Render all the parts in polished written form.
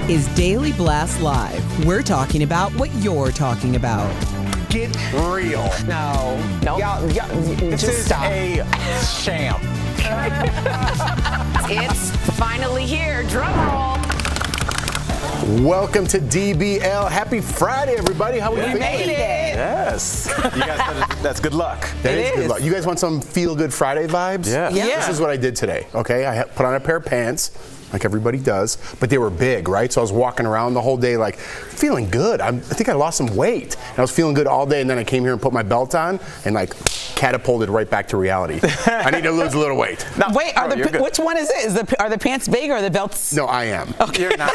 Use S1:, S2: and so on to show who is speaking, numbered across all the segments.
S1: is Daily Blast Live. We're talking about what you're talking about.
S2: Get real.
S3: No. Y'all,
S2: This
S3: just
S2: is
S3: stop.
S2: a sham.
S3: It's finally here. Drum roll.
S4: Welcome to DBL. Happy Friday, everybody. How are you feeling?
S3: Made it.
S2: Yes. You guys said that's good luck.
S4: That
S3: It
S4: is good
S3: is.
S4: luck. You guys want some feel-good Friday vibes?
S2: Yeah.
S3: Yeah.
S4: This is what I did today, okay? I put on a pair of pants, like everybody does, but they were big, right? So I was walking around the whole day like, feeling good. I think I lost some weight. And I was feeling good all day, and then I came here and put my belt on and like catapulted right back to reality. I need to lose a little weight.
S5: Wait, which one is it? Are the pants big or are the belts?
S4: No, I am.
S2: You're not.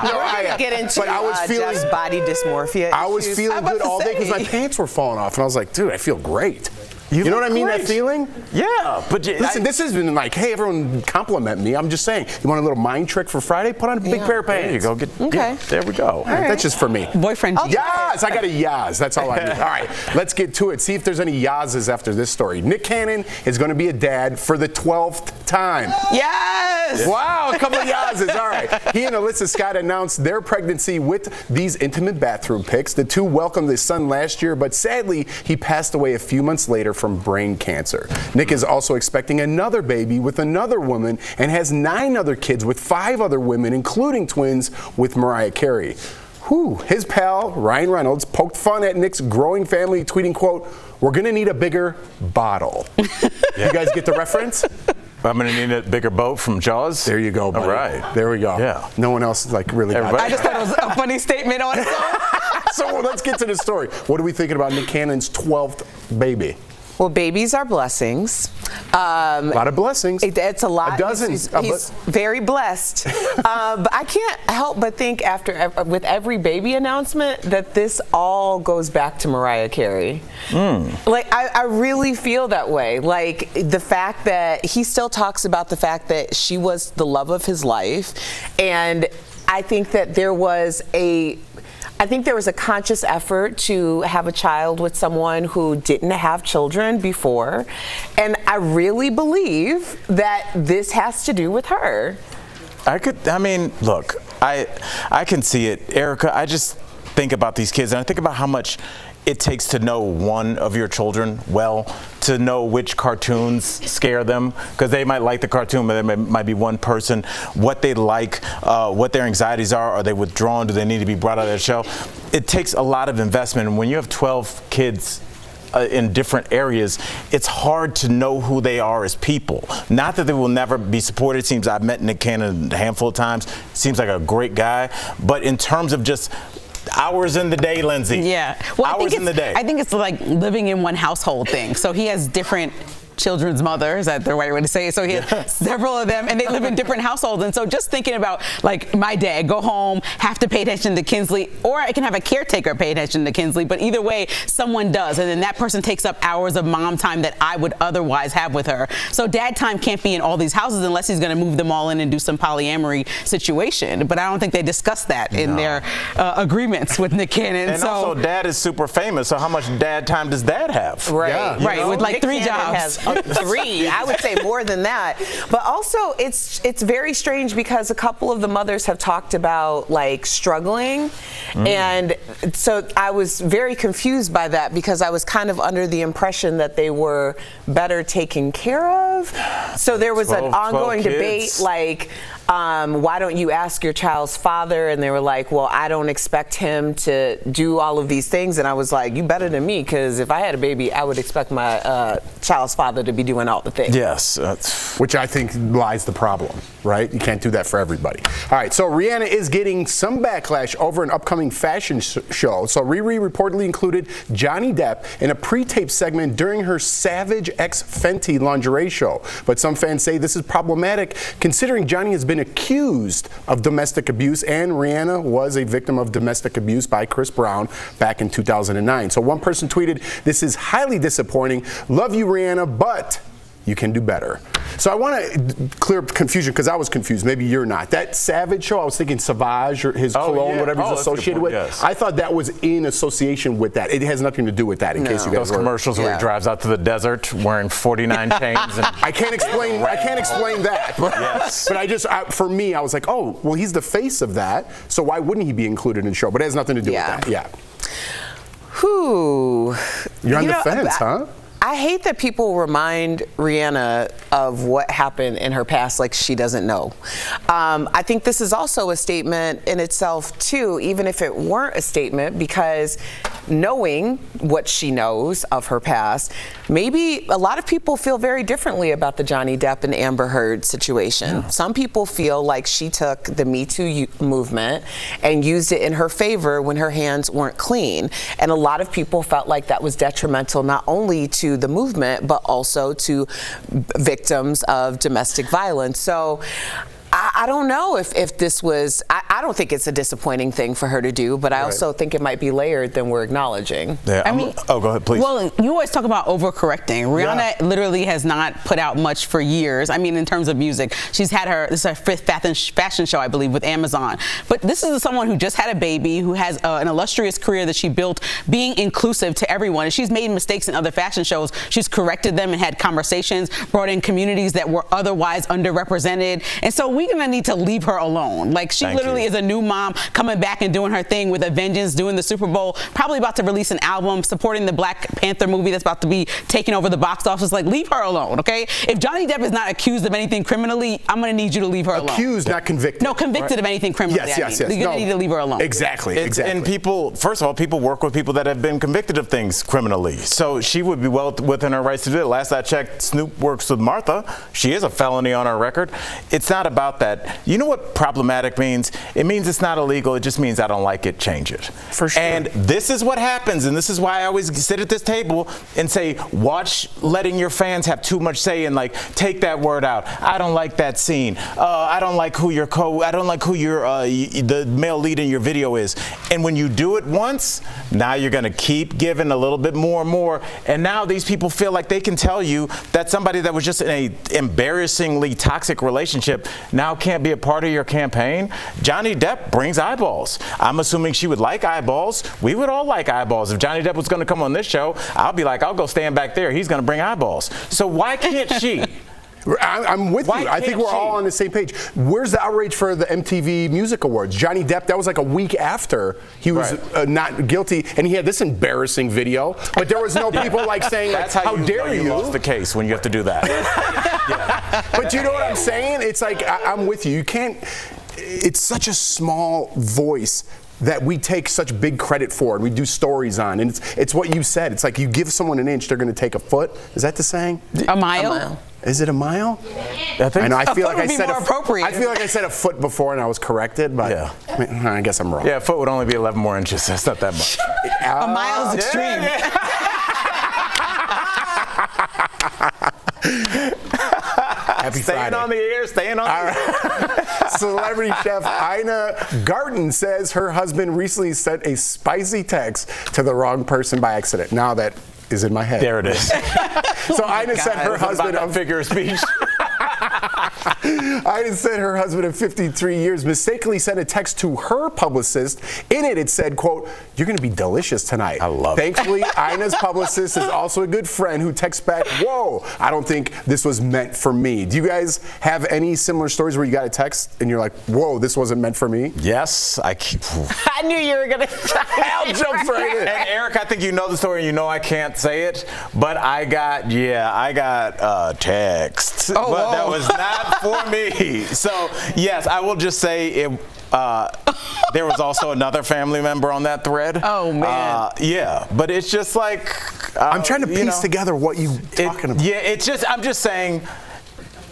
S4: No, I am.
S3: Get into
S4: But I was feeling
S3: Jeff's body dysmorphia.
S4: I was
S3: issues.
S4: feeling
S5: about
S4: good
S5: to
S4: all day because my
S5: say.
S4: pants were falling off, and I was like, dude, I feel great. You know
S2: look
S4: what I mean?
S2: great.
S4: That feeling?
S2: Yeah, but
S4: Listen, this has been like, hey, everyone compliment me. I'm just saying, you want a little mind trick for Friday? Put on a big pair of pants.
S2: there you go.
S5: Okay.
S2: There we go.
S4: That's just for me.
S5: Boyfriend.
S4: Yes, I got a yas. That's all I need. All right, let's get to it. See if there's any yases after this story. Nick Cannon is going to be a dad for the 12th time.
S5: Yes!
S4: Wow, a couple of yases. All right. He and Alyssa Scott announced their pregnancy with these intimate bathroom pics. The two welcomed their son last year, but sadly, he passed away a few months later from brain cancer. Nick is also expecting another baby with another woman and has 9 other kids with 5 other women, including twins with Mariah Carey. His pal, Ryan Reynolds, poked fun at Nick's growing family, tweeting, quote, "We're going to need a bigger bottle." You guys get the reference?
S2: I'm going to need a bigger boat from Jaws.
S4: There you go, buddy.
S2: All right.
S4: There we go.
S2: Yeah.
S4: No one else really got
S2: Everybody-
S5: I just thought it was a funny statement on its own.
S4: So let's get to the story. What are we thinking about Nick Cannon's 12th baby?
S3: Well, babies are blessings.
S4: A lot of blessings.
S3: It's a lot.
S4: A dozen.
S3: He's very blessed. But I can't help but think with every baby announcement that this all goes back to Mariah Carey. Like, I really feel that way. Like, the fact that he still talks about the fact that she was the love of his life. And I think that there was a conscious effort to have a child with someone who didn't have children before. And I really believe that this has to do with her.
S2: Look, I can see it. Erica, I just think about these kids, and I think about how much it takes to know one of your children well, to know which cartoons scare them, because they might like the cartoon, but there might be one person, what they like, what their anxieties are they withdrawn, do they need to be brought out of their shell? It takes a lot of investment, and when you have 12 kids in different areas, it's hard to know who they are as people. Not that they will never be supported. It seems I've met Nick Cannon a handful of times. Seems like a great guy, but in terms of just hours in the day, Lindsay.
S5: Yeah. Well,
S2: hours in the day.
S5: I think it's like living in one household thing. So he has different children's mothers, is that the right way to say it? So he has several of them, and they live in different households. And so just thinking about, like, my dad, go home, have to pay attention to Kinsley, or I can have a caretaker pay attention to Kinsley, but either way, someone does. And then that person takes up hours of mom time that I would otherwise have with her. So dad time can't be in all these houses unless he's going to move them all in and do some polyamory situation. But I don't think they discussed that in their agreements with Nick Cannon.
S2: And also, dad is super famous, so how much dad time does dad have?
S3: Right.
S4: Yeah.
S5: Right, with like
S3: Nick
S5: 3
S3: Cannon
S5: jobs.
S3: has 3. I would say more than that. But also, it's very strange because a couple of the mothers have talked about, like, struggling. And so I was very confused by that because I was kind of under the impression that they were better taken care of. So there was an ongoing
S2: 12
S3: debate,
S2: kids.
S3: like, why don't you ask your child's father? And they were like, well, I don't expect him to do all of these things. And I was like, you better than me, because if I had a baby, I would expect my child's father to be doing all the things.
S2: Yes.
S4: Which I think lies the problem, right? You can't do that for everybody. All right, so Rihanna is getting some backlash over an upcoming fashion show. So Riri reportedly included Johnny Depp in a pre-taped segment during her Savage X Fenty lingerie show. But some fans say this is problematic considering Johnny has been accused of domestic abuse, and Rihanna was a victim of domestic abuse by Chris Brown back in 2009. So one person tweeted, "This is highly disappointing. Love you, Rihanna, but you can do better. So I want to clear up confusion because I was confused. Maybe you're not. That Savage show, I was thinking Savage or his cologne, whatever he's associated with.
S2: Yes.
S4: I thought that was in association with that. It has nothing to do with that. In case you guys
S2: those commercials where he drives out to the desert wearing 49 chains. And
S4: I can't explain that.
S2: Yes.
S4: But for me, I was like, oh, well, he's the face of that, so why wouldn't he be included in the show? But it has nothing to do with that. Yeah.
S3: Whew.
S4: You're on the fence, huh?
S3: I hate that people remind Rihanna of what happened in her past like she doesn't know. I think this is also a statement in itself, too, even if it weren't a statement, because knowing what she knows of her past, maybe a lot of people feel very differently about the Johnny Depp and Amber Heard situation. Yeah. Some people feel like she took the Me Too movement and used it in her favor when her hands weren't clean. And a lot of people felt like that was detrimental not only to the movement, but also to victims of domestic violence. So I don't know if this was, I don't think it's a disappointing thing for her to do, but I also think it might be layered than we're acknowledging.
S2: Yeah, I mean, go ahead, please.
S5: Well, you always talk about overcorrecting. Rihanna literally has not put out much for years. I mean, in terms of music, she's had this is her 5th fashion show, I believe, with Amazon. But this is someone who just had a baby, who has an illustrious career that she built being inclusive to everyone. And she's made mistakes in other fashion shows. She's corrected them and had conversations, brought in communities that were otherwise underrepresented. And so we're gonna need to leave her alone. Like, she literally is a new mom coming back and doing her thing with a vengeance, doing the Super Bowl, probably about to release an album, supporting the Black Panther movie that's about to be taking over the box office. Like, leave her alone, okay? If Johnny Depp is not accused of anything criminally, I'm gonna need you to leave her alone.
S4: Accused, not convicted.
S5: No, convicted of anything criminally.
S4: Yes.
S5: You're gonna need to leave her alone.
S4: Exactly.
S2: And people, first of all, people work with people that have been convicted of things criminally. So she would be well within her rights to do it. Last I checked, Snoop works with Martha. She is a felony on her record. It's not about that. You know what problematic means? It means it's not illegal. It just means I don't like it, change it.
S4: For sure.
S2: And this is what happens, and this is why I always sit at this table and say, watch letting your fans have too much say and like, take that word out. I don't like that scene. I don't like who your the male lead in your video is. And when you do it once, now you're gonna keep giving a little bit more and more. And now these people feel like they can tell you that somebody that was just in a embarrassingly toxic relationship now can't be a part of your campaign. Johnny Depp brings eyeballs. I'm assuming she would like eyeballs. We would all like eyeballs. If Johnny Depp was going to come on this show, I'll be like, I'll go stand back there. He's going to bring eyeballs. So why can't she?
S4: I'm with you. I think we're all on the same page. Where's the outrage for the MTV Music Awards? Johnny Depp, that was like a week after he was not guilty, and he had this embarrassing video, but there was no people like saying, like, how dare you?
S2: Lost the case when you have to do that.
S4: But you know what I'm saying? It's like, I'm with you. You can't, it's such a small voice that we take such big credit for and we do stories on. And it's what you said. It's like you give someone an inch, they're going to take a foot. Is that the saying?
S5: A mile?
S4: Is it a mile?
S2: I know.
S5: I feel like I said
S4: I feel like I said a foot before and I was corrected, but I guess I'm wrong.
S2: Yeah, a foot would only be 11 more inches. That's not that much.
S5: A mile's extreme.
S4: Happy Friday.
S2: Staying on the air.
S4: Celebrity chef Ina Garten says her husband recently sent a spicy text to the wrong person by accident. Now that is in my head.
S2: There it is.
S4: So Ina said her husband
S2: of figure of speech.
S4: Ina said her husband of 53 years mistakenly sent a text to her publicist. In it, it said, quote, "You're going to be delicious tonight."
S2: I love it.
S4: Thankfully, Ina's publicist is also a good friend who texts back, "Whoa, I don't think this was meant for me." Do you guys have any similar stories where you got a text and you're like, "Whoa, this wasn't meant for me"?
S2: Yes, I
S3: knew you were going to.
S4: I'll jump right in.
S2: And Eric, I think you know the story and you know I can't say it, but I got a text.
S5: Oh,
S2: but that was not for me. So, yes, I will just say it. There was also another family member on that thread.
S5: Oh, man.
S2: Yeah, but it's just like...
S4: I'm trying to piece together what you're talking about.
S2: Yeah, I'm just saying...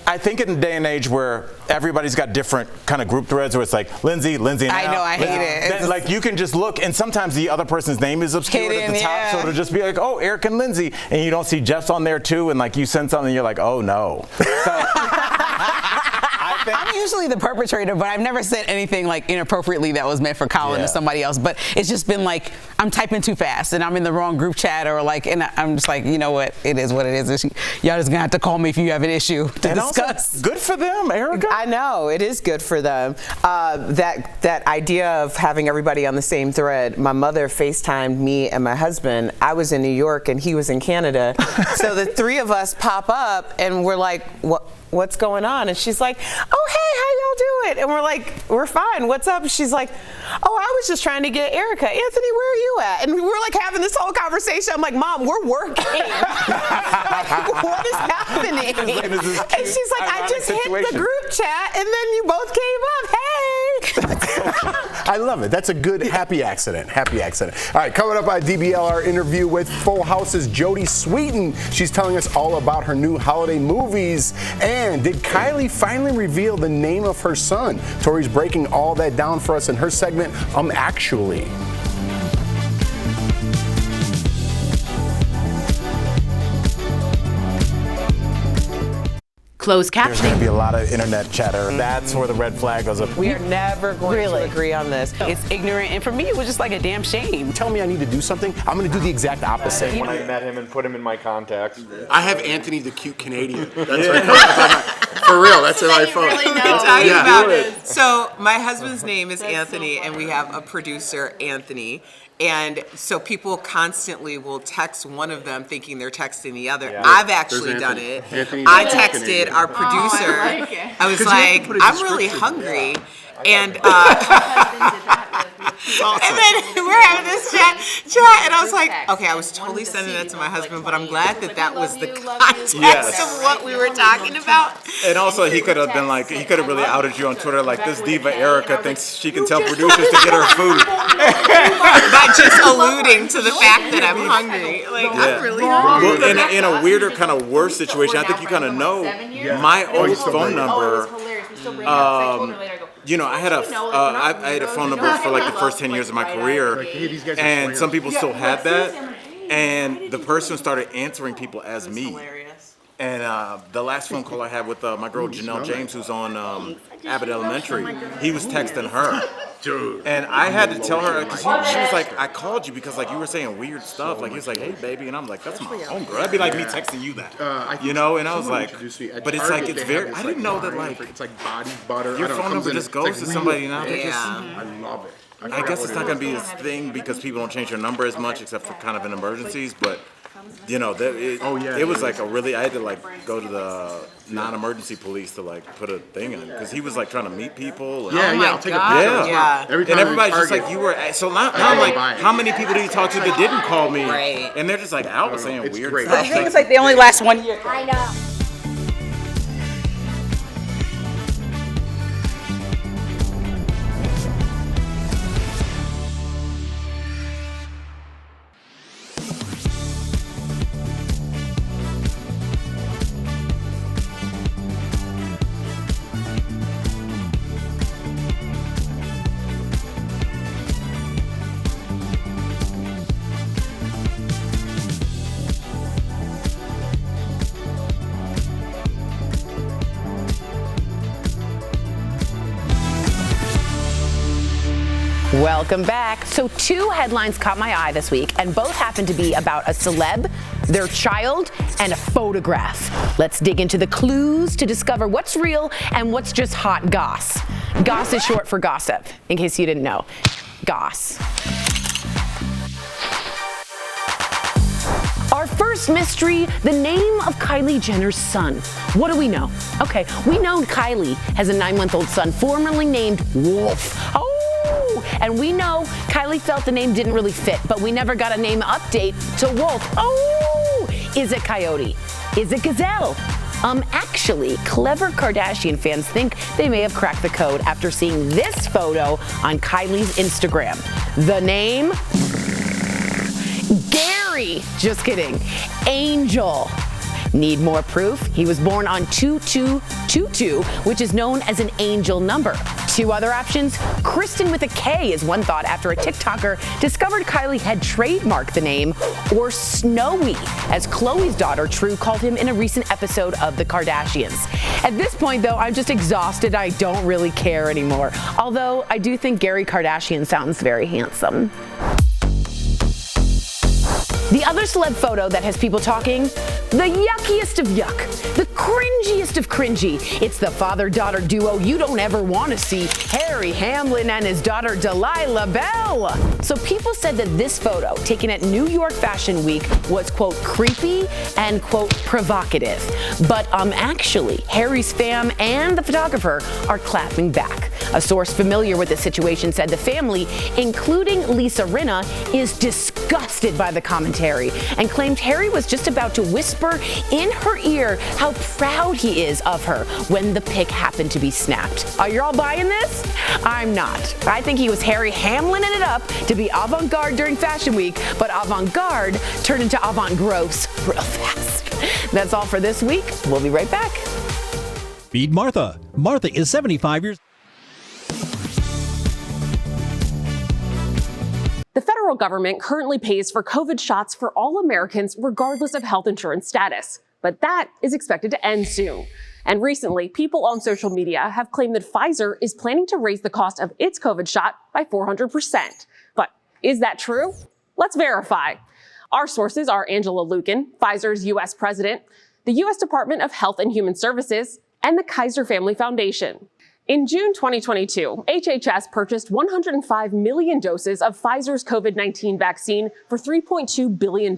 S2: I think in a day and age where everybody's got different kind of group threads where it's like Lindsay, and
S5: I know, I hate it.
S2: Like you can just look, and sometimes the other person's name is obscured at the top, so it'll just be like, oh, Eric and Lindsay, and you don't see Jeff's on there too, and like you send something, and you're like, oh no. So, I
S5: I'm usually the perpetrator, but I've never said anything like inappropriately that was meant for Colin or somebody else. But it's just been like I'm typing too fast and I'm in the wrong group chat or like, and I'm just like, you know what? It is what it is. Y'all just gonna have to call me if you have an issue to discuss.
S2: Also, good for them, Erica.
S3: I know it is good for them. That idea of having everybody on the same thread. My mother FaceTimed me and my husband. I was in New York and he was in Canada. So the three of us pop up and we're like, what's going on? And she's like, oh, hey, how y'all doing? And we're like, we're fine. What's up? And she's like, oh, I was just trying to get Erica. Anthony, where are you at? And we're like having this whole conversation. I'm like, Mom, we're working. Like, what is happening? And she's like, I just hit the group chat and then you both came up. Hey.
S4: I love it. That's a good happy accident. Happy accident. All right, coming up on DBL, our interview with Full House's Jody Sweetin. She's telling us all about her new holiday movies. And did Kylie finally reveal the name of her son? Tori's breaking all that down for us in her segment, Actually.
S6: Closed
S2: There's
S6: captioning.
S2: going to be a lot of internet chatter. That's where the red flag goes up.
S3: We are never going to agree on this.
S5: It's ignorant, and for me, it was just like a damn shame.
S4: Tell me I need to do something, I'm going to do the exact opposite.
S7: When I met him and put him in my contacts.
S8: I have Anthony the cute Canadian. That's right. For real, that's in my phone.
S3: So my husband's name is Anthony, and we have a producer, Anthony. And so people constantly will text one of them thinking they're texting the other. Yeah. I've actually done it. I texted our producer. I was like, I'm really hungry. And and then we're having this chat, and I was like, okay, I was totally sending that to my husband, but I'm glad that was the context of what we were talking about.
S2: And also, he could have been like, he could have really outed you on Twitter like, this diva Erica thinks she can tell producers to get her food.
S3: By just alluding to the fact that I'm hungry. Like, I'm really hungry.
S2: Well, in a weirder, kind of worse situation, I think you kind of know my old phone number. You know, I had a phone number for like the first 10 years of my career, and some people still had that, and the person started answering people as me. And the last phone call I had with my girl Janelle James, who's on Abbott Elementary, he was texting her. And I had to tell her, because she was like, I called you because like you were saying weird stuff. Like he was like, hey baby, and I'm like, that's my homegirl. That'd be like me texting you that, you know? And I was like, but it's like, it's very, I didn't know that like,
S8: it's like body butter.
S2: Your phone number just goes to somebody now.
S8: I love it.
S2: I guess it's not going to be this thing because people don't change their number as much except for kind of in emergencies, but you know, it was like a really, I had to like go to the non-emergency police to like put a thing in, because he was like trying to meet people. And,
S8: I'll take a picture.
S2: Yeah. And everybody's just like, you were, so now I'm like, how many people did you talk to that didn't call me?
S3: Right.
S2: And they're just like, Al was saying weird
S8: great.
S2: stuff.
S5: I think it's like they only last 1 year.
S6: I know. Welcome back. So 2 headlines caught my eye this week, and both happen to be about a celeb, their child, and a photograph. Let's dig into the clues to discover what's real and what's just hot goss. Goss is short for gossip, in case you didn't know. Goss. Our first mystery, the name of Kylie Jenner's son. What do we know? Okay, we know Kylie has a 9-month-old son formerly named Wolf. And we know Kylie felt the name didn't really fit, but we never got a name update to Wolf. Is it Coyote? Is it Gazelle? Actually, clever Kardashian fans think they may have cracked the code after seeing this photo on Kylie's Instagram. The name? Gary. Just kidding. Angel. Need more proof? He was born on 2222, which is known as an angel number. 2 other options, Kristen with a K is one thought after a TikToker discovered Kylie had trademarked the name, or Snowy, as Khloe's daughter True called him in a recent episode of The Kardashians. At this point, though, I'm just exhausted. I don't really care anymore. Although I do think Gary Kardashian sounds very handsome. The other celeb photo that has people talking, the yuckiest of yuck, the cringiest of cringy. It's the father-daughter duo you don't ever want to see, Harry Hamlin and his daughter Delilah Bell. So people said that this photo, taken at New York Fashion Week, was, quote, creepy and, quote, provocative. But actually, Harry's fam and the photographer are clapping back. A source familiar with the situation said the family, including Lisa Rinna, is disgusted by the commentary and claimed Harry was just about to whisper in her ear how proud he is of her when the pic happened to be snapped. Are you all buying this? I'm not. I think he was Harry Hamlin-ing it up to be avant-garde during Fashion Week, but avant-garde turned into avant-gross real fast. That's all for this week. We'll be right back.
S9: Meet Martha. Martha is 75 years.
S10: The federal government currently pays for COVID shots for all Americans regardless of health insurance status. But that is expected to end soon. And recently, people on social media have claimed that Pfizer is planning to raise the cost of its COVID shot by 400%. But is that true? Let's verify. Our sources are Angela Lukin, Pfizer's U.S. president, the U.S. Department of Health and Human Services, and the Kaiser Family Foundation. In June 2022, HHS purchased 105 million doses of Pfizer's COVID-19 vaccine for $3.2 billion.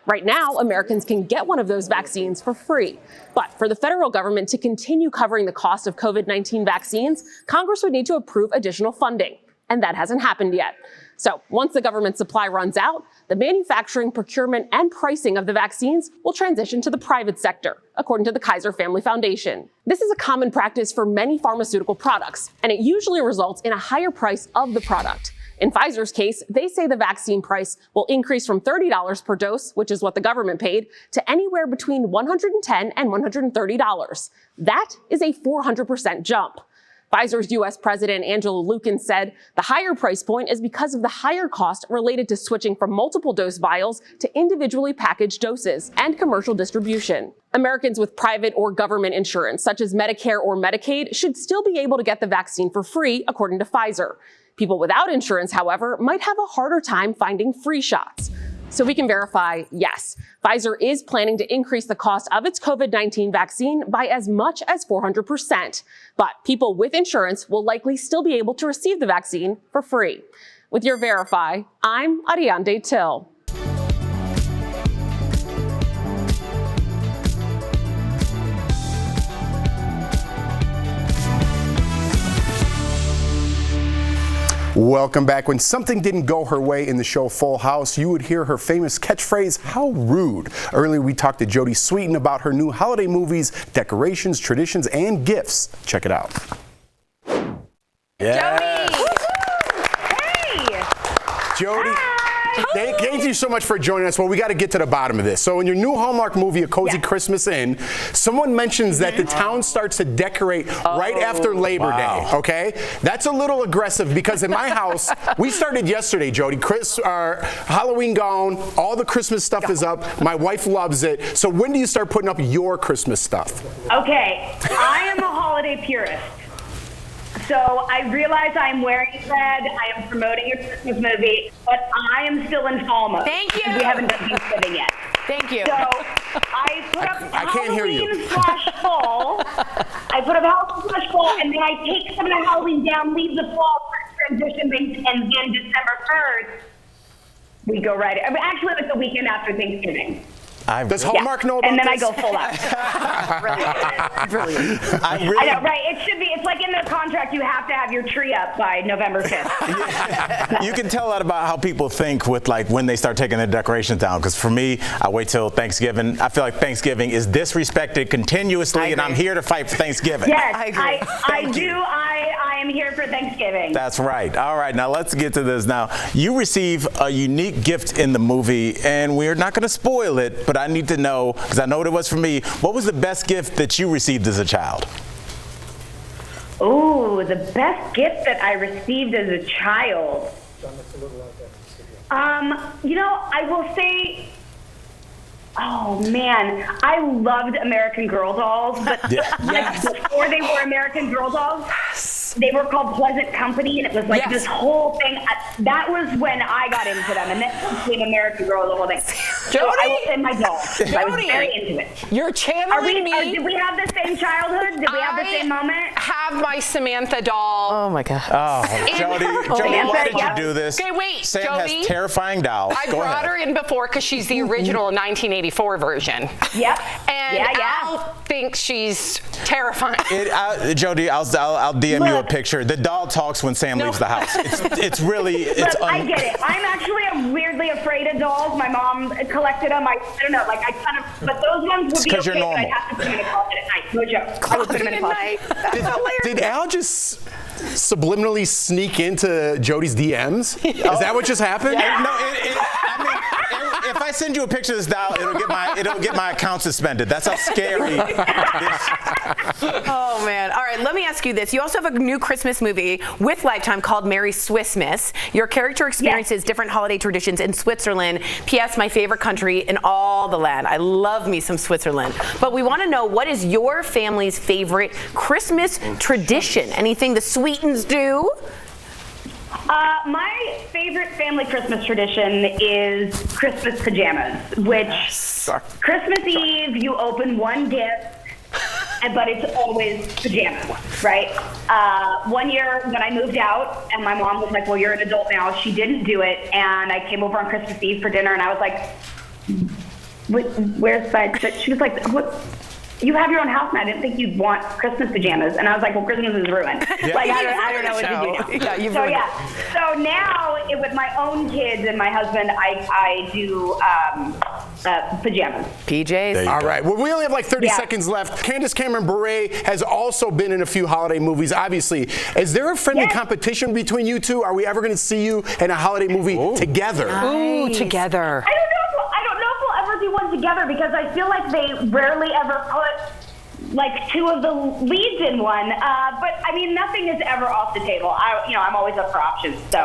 S10: Right now, Americans can get one of those vaccines for free. But for the federal government to continue covering the cost of COVID-19 vaccines, Congress would need to approve additional funding. And that hasn't happened yet. So once the government supply runs out, the manufacturing, procurement, and pricing of the vaccines will transition to the private sector, according to the Kaiser Family Foundation. This is a common practice for many pharmaceutical products, and it usually results in a higher price of the product. In Pfizer's case, they say the vaccine price will increase from $30 per dose, which is what the government paid, to anywhere between $110 and $130. That is a 400% jump. Pfizer's U.S. President Angela Lukin said the higher price point is because of the higher cost related to switching from multiple dose vials to individually packaged doses and commercial distribution. Americans with private or government insurance, such as Medicare or Medicaid, should still be able to get the vaccine for free, according to Pfizer. People without insurance, however, might have a harder time finding free shots. So we can verify, yes, Pfizer is planning to increase the cost of its COVID-19 vaccine by as much as 400%. But people with insurance will likely still be able to receive the vaccine for free. With your Verify, I'm Ariande Till.
S4: Welcome back. When something didn't go her way in the show Full House, you would hear her famous catchphrase, "How rude." Earlier, we talked to Jody Sweetin about her new holiday movies, decorations, traditions, and gifts. Check it out.
S2: Yeah.
S6: Jody! Hey!
S4: Jody. Thank you so much for joining us. Well, we got to get to the bottom of this. So in your new Hallmark movie, A Cozy Christmas Inn, someone mentions that the town starts to decorate right after Labor Day, okay? That's a little aggressive because in my house, we started yesterday, Jody. Our Halloween gown, all the Christmas stuff is up. My wife loves it. So when do you start putting up your Christmas stuff?
S11: Okay, I am a holiday purist. So I realize I'm wearing red, I am promoting your Christmas movie, but I am still in fall mode.
S6: Thank you.
S11: We haven't done Thanksgiving yet.
S6: Thank you.
S11: So I put up
S4: I can't hear you.
S11: Halloween/fall. I put up Halloween/fall, and then I take some of the Halloween down, leave the fall for transition dates, and then December 3rd, we go right. I mean, actually, it's the weekend after Thanksgiving.
S4: Does Hallmark know about
S11: this? And then
S4: this?
S11: I go full out. Brilliant. I know, right? It should be. It's like in their contract, you have to have your tree up by November 5th.
S2: You can tell a lot about how people think with like when they start taking their decorations down. Because for me, I wait till Thanksgiving. I feel like Thanksgiving is disrespected continuously, and I'm here to fight for Thanksgiving.
S11: Yes, I do. I am here for Thanksgiving.
S2: That's right. All right, now let's get to this. Now, you receive a unique gift in the movie, and we're not going to spoil it, but I need to know, because I know what it was for me, what was the best gift that you received as a child?
S11: Ooh. Ooh, the best gift that I received as a child. I will say, oh man, I loved American Girl dolls, but before they were American Girl dolls, they were called Pleasant Company, and it was like this whole thing. That was when I got into them, and then it became American Girl, the whole thing.
S6: Jody,
S11: so I will send my doll. I was very into it.
S6: You're channeling me.
S11: Did we have the same childhood? Did we have the same moment?
S6: Have my Samantha doll.
S3: Oh my God.
S2: Oh, Jody, why did you do this?
S6: Okay, wait,
S2: Sam
S6: Jody.
S2: has terrifying dolls.
S6: I brought her in before because she's the original 1984 version.
S11: Yep.
S6: And Al thinks she's terrifying.
S2: Jody, I'll DM you a picture. The doll talks when Sam leaves the house. It's really.
S11: I get it. I'm weirdly afraid of dolls. My mom collected them. I don't know. Like I kind of, but those ones would be okay. But I have to put them in a closet at night. No joke. I would put them in a closet.
S3: That's hilarious.
S4: Did Al just subliminally sneak into Jody's DMs? Is that what just happened?
S2: Yeah. No, I mean, if I send you a picture of this doll, it'll get my account suspended. That's how scary.
S6: Oh man! All right, let me ask you this: you also have a new Christmas movie with Lifetime called Merry Swissmas. Your character experiences different holiday traditions in Switzerland. P.S. My favorite country in all the land. I love me some Switzerland. But we want to know, what is your family's favorite Christmas tradition? Anything the Sweetins do?
S11: My favorite family Christmas tradition is Christmas pajamas, which Christmas Eve you open one gift, but it's always pajamas, right? One year when I moved out and my mom was like, well, you're an adult now, she didn't do it, and I came over on Christmas Eve for dinner and I was like, where's my, she was like, what? You have your own house now. I didn't think you'd want Christmas pajamas. And I was like, well, Christmas is ruined.
S2: Yeah.
S11: Like, I don't know what to do now. So now, with my own kids and my husband, I do pajamas.
S3: PJs.
S4: All right. Well, we only have like 30 seconds left. Candace Cameron Bure has also been in a few holiday movies, obviously. Is there a friendly competition between you two? Are we ever going to see you in a holiday movie together?
S6: Ooh, together.
S11: I don't know if we'll ever do one together, because I feel like they rarely ever put like two of the leads in one. But I mean, nothing is ever off the table. I'm always up for options. So,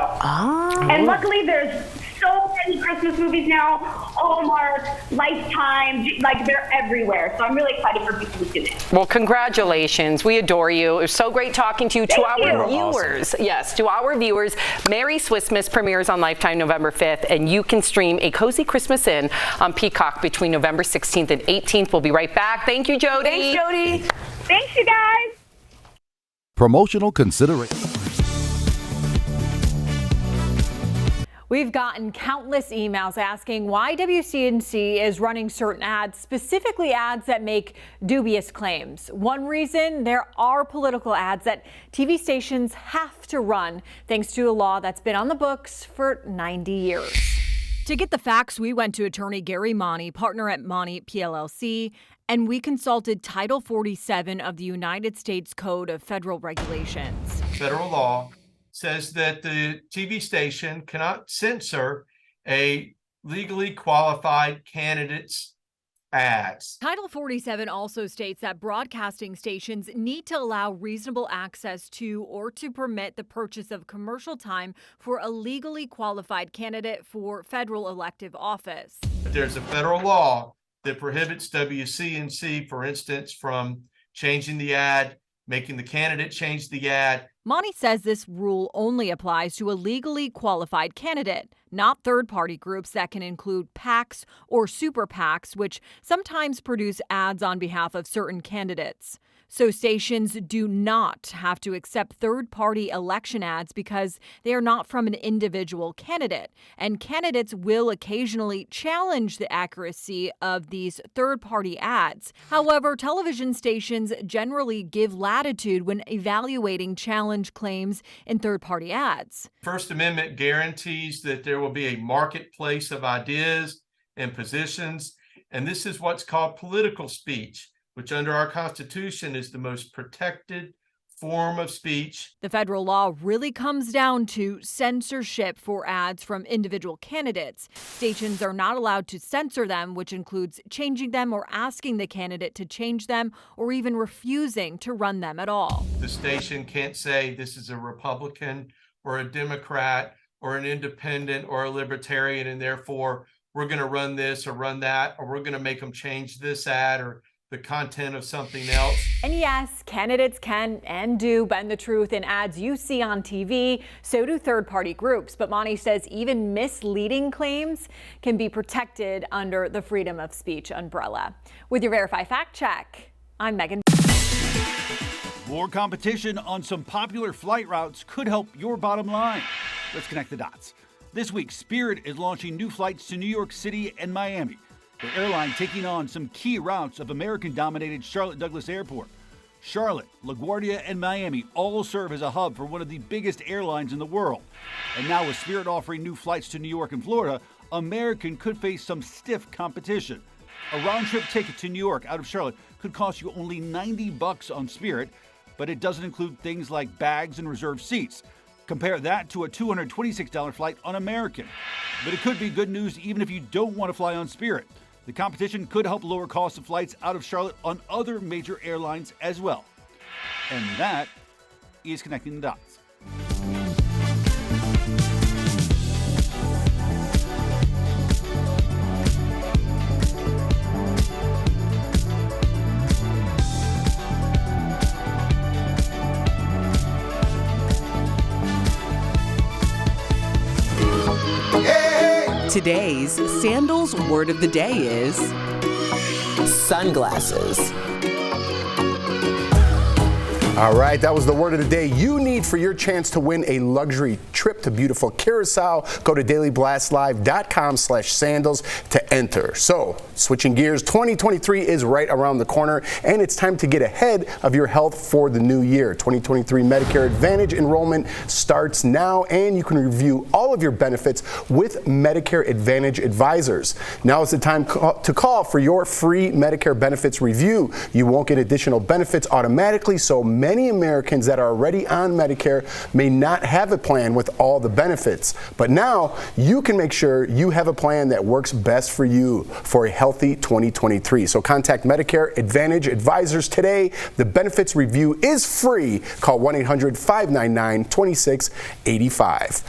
S11: and luckily there's so many Christmas movies now, Hallmark, Lifetime, like they're everywhere. So I'm really excited for people to do it.
S6: Well, congratulations. We adore you. It was so great talking to you.
S11: Thank
S6: our viewers.
S2: Awesome.
S6: Yes, to our viewers, Merry Swissmas premieres on Lifetime November 5th, and you can stream A Cozy Christmas In on Peacock between November 16th and 18th. We'll be right back. Thank you, Jody.
S11: Thanks, Jody. Thanks, you guys.
S12: Promotional consideration.
S13: We've gotten countless emails asking why WCNC is running certain ads, specifically ads that make dubious claims. One reason, there are political ads that TV stations have to run thanks to a law that's been on the books for 90 years. To get the facts, we went to attorney Gary Monty, partner at Monty PLLC, and we consulted Title 47 of the United States Code of Federal Regulations.
S14: Federal law says that the TV station cannot censor a legally qualified candidate's ads.
S13: Title 47 also states that broadcasting stations need to allow reasonable access to or to permit the purchase of commercial time for a legally qualified candidate for federal elective office.
S14: There's a federal law that prohibits WCNC, for instance, from changing the ad, making the candidate change the ad.
S13: Monty says this rule only applies to a legally qualified candidate, not third-party groups that can include PACs or super PACs, which sometimes produce ads on behalf of certain candidates. So stations do not have to accept third-party election ads because they are not from an individual candidate, and candidates will occasionally challenge the accuracy of these third-party ads. However, television stations generally give latitude when evaluating challenge claims in third-party ads.
S14: First Amendment guarantees that there will be a marketplace of ideas and positions, and this is what's called political speech, which under our Constitution is the most protected form of speech.
S13: The federal law really comes down to censorship for ads from individual candidates. Stations are not allowed to censor them, which includes changing them or asking the candidate to change them or even refusing to run them at all.
S14: The station can't say this is a Republican or a Democrat or an independent or a libertarian, and therefore we're going to run this or run that, or we're going to make them change this ad or the content of something else.
S13: And yes, candidates can and do bend the truth in ads you see on TV. So do third-party groups. But Monty says even misleading claims can be protected under the freedom of speech umbrella. With your Verify Fact Check, I'm Megan.
S15: More competition on some popular flight routes could help your bottom line. Let's connect the dots. This week, Spirit is launching new flights to New York City and Miami. The airline taking on some key routes of American-dominated Charlotte Douglas Airport. Charlotte, LaGuardia, and Miami all serve as a hub for one of the biggest airlines in the world. And now with Spirit offering new flights to New York and Florida, American could face some stiff competition. A round-trip ticket to New York out of Charlotte could cost you only $90 on Spirit, but it doesn't include things like bags and reserved seats. Compare that to a $226 flight on American. But it could be good news even if you don't want to fly on Spirit. The competition could help lower costs of flights out of Charlotte on other major airlines as well. And that is Connecting the Dots.
S1: Today's Sandals word of the day is sunglasses.
S4: All right, that was the word of the day you need for your chance to win a luxury trip to beautiful Curacao. Go to dailyblastlive.com/sandals to enter. So, switching gears, 2023 is right around the corner, and it's time to get ahead of your health for the new year. 2023 Medicare Advantage enrollment starts now, and you can review all of your benefits with Medicare Advantage advisors. Now is the time to call for your free Medicare benefits review. You won't get additional benefits automatically, so many Americans that are already on Medicare may not have a plan with all the benefits. But now you can make sure you have a plan that works best for you for a healthy 2023. So contact Medicare Advantage advisors today. The benefits review is free. Call 1-800-599-2685.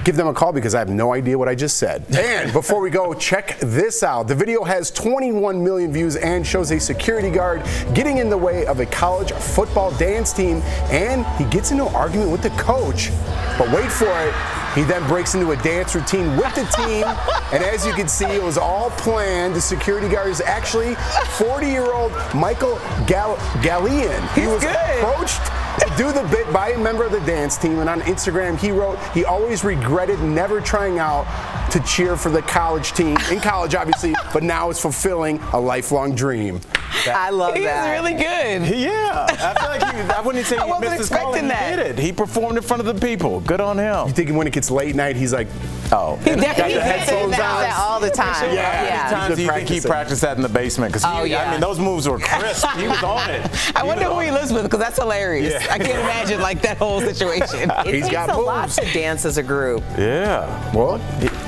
S4: Give them a call because I have no idea what I just said. And before we go, check this out. The video has 21 million views and shows a security guard getting in the way of a college football dance team, and he gets into an argument with the coach. But wait for it. He then breaks into a dance routine with the team, and as you can see, it was all planned. The security guard is actually 40-year-old Michael Gallian. He was approached to do the bit by a member of the dance team, and on Instagram he wrote he always regretted never trying out to cheer for the college team, in college obviously, but now is fulfilling a lifelong dream.
S3: I love
S5: He's
S3: that.
S5: really good.
S2: Yeah, I feel like I wouldn't say he missed his calling. He did it. He performed in front of the people. Good on him.
S4: You think when it gets late night, he's like,
S2: oh,
S3: He definitely says that all the time.
S2: Yeah. How many times do you think he practiced that in the basement? Because I mean, those moves were crisp. He was on it.
S5: I wonder who he lives with, because that's hilarious.
S2: Yeah.
S5: I can't imagine like that whole situation.
S3: It takes a lot to dance as a group.
S2: Yeah.
S4: Well,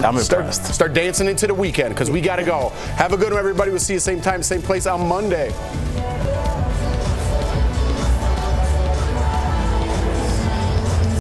S2: I'm impressed.
S4: Start dancing into the weekend because we got to go. Have a good one, everybody. We'll see you same time, same place on Monday.